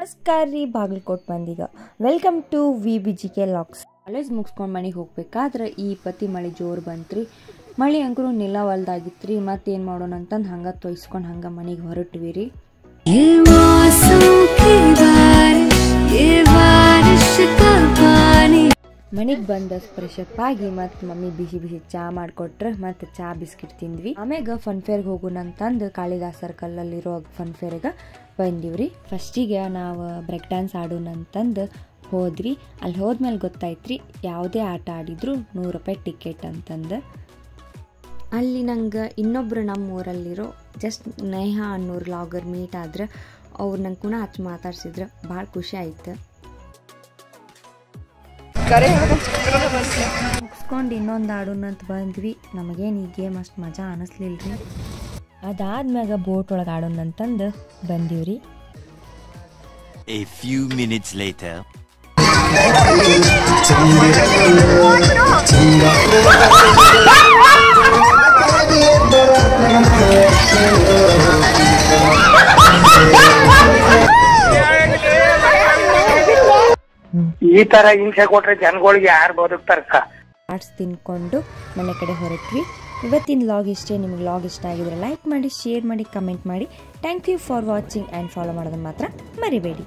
ನಮಸ್ಕಾರ ರೀ, ಬಾಗಲಕೋಟ್ ಮಂದಿಗೆ ವೆಲ್ಕಮ್ ಟು VBGK ಲಾಕ್ಸ್. ಕಾಲೇಜ್ ಮುಗಿಸ್ಕೊಂಡು ಮನೆಗೆ ಹೋಗ್ಬೇಕಾದ್ರೆ ಈ ಪತಿ ಮಳೆ ಜೋರು ಬಂತ್ರಿ. ಮಳೆ ಅಂಕರು ನಿಲ್ಲವಲ್ದಾಗಿತ್ತು ರೀ. ಮತ್ತೇನು ಮಾಡೋಣ ಅಂತಂದು ಹಂಗೆ ತೊಯ್ಸ್ಕೊಂಡು ಹಂಗೆ ಮನೆಗೆ ಹೊರಟ್ವಿ ರೀ. ಮನೆಗೆ ಬಂದ ಫ್ರೆಶಪ್ ಆಗಿ ಮತ್ತು ಮಮ್ಮಿ ಬಿಸಿ ಬಿಸಿ ಚಹಾ ಮಾಡಿಕೊಟ್ರೆ ಮತ್ತು ಚಹಾ ಬಿಸ್ಕಿಟ್ ತಿಂದ್ವಿ. ಆಮ್ಯಾಗ ಫನ್ ಫೇರ್ಗೆ ಹೋಗೋಣ ಅಂತಂದು ಕಾಳಿದಾಸ್ ಸರ್ಕಲಲ್ಲಿರೋ ಫನ್ ಫೇರ್ಗೆ ಬಂದಿವ್ರಿ. ಫಸ್ಟಿಗೆ ನಾವು ಬ್ರೇಕ್ ಡ್ಯಾನ್ಸ್ ಆಡೋಣ ಅಂತಂದು ಹೋದ್ರಿ. ಅಲ್ಲಿ ಹೋದ್ಮೇಲೆ ಗೊತ್ತಾಯ್ತ್ರಿ ಯಾವುದೇ ಆಟ ಆಡಿದ್ರು 100 ರೂಪಾಯಿ ಟಿಕೆಟ್ ಅಂತಂದು. ಅಲ್ಲಿ ನಂಗೆ ಇನ್ನೊಬ್ರು ನಮ್ಮ ಊರಲ್ಲಿರೋ ಜಸ್ಟ್ ನೇಹಾ ಅನ್ನೋರು ಲಾಗರ್ ಮೀಟ್ ಆದ್ರೆ ಅವ್ರು ನಂಗೆ ಕೂಡ ಹಚ್ಚಿ ಮಾತಾಡ್ಸಿದ್ರೆ ಭಾಳ ಖುಷಿ ಆಯ್ತು. ಮುಗಿಸ್ಕೊಂಡು ಇನ್ನೊಂದು ಆಡೋಣ ಅಂತ ಬಂದ್ವಿ. ನಮಗೇನು ಈ ಗೇಮ್ ಅಷ್ಟು ಮಜಾ ಅನ್ನಿಸ್ಲಿಲ್ರಿ. ಅದಾದ್ಮ್ಯಾಗ ಬೋಟ್ ಒಳಗೆ ಆಡೋಣ ಅಂತಂದು ಬಂದೀವ್ರಿ. A few minutes later. ಈ ತರ ಹಿಂಸೆ ಕೊಟ್ರೆ ಜನಗಳಿಗೆ ಯಾರು ಬದುಕ್ತಾರ? ಆರ್ಟ್ಸ್ ತಿನ್ಕೊಂಡು ಮನೆ ಕಡೆ ಹೊರಟ್ವಿ. ಇವತ್ತಿನ ಲಾಗ್ ಇಷ್ಟೇ. ನಿಮ್ಗೆ ಲಾಗ್ ಇಷ್ಟ ಆಗಿದ್ರೆ ಲೈಕ್ ಮಾಡಿ, ಶೇರ್ ಮಾಡಿ, ಕಮೆಂಟ್ ಮಾಡಿ. Thank you for watching and follow ಮಾಡೋದನ್ನು ಮಾತ್ರ ಮರಿಬೇಡಿ.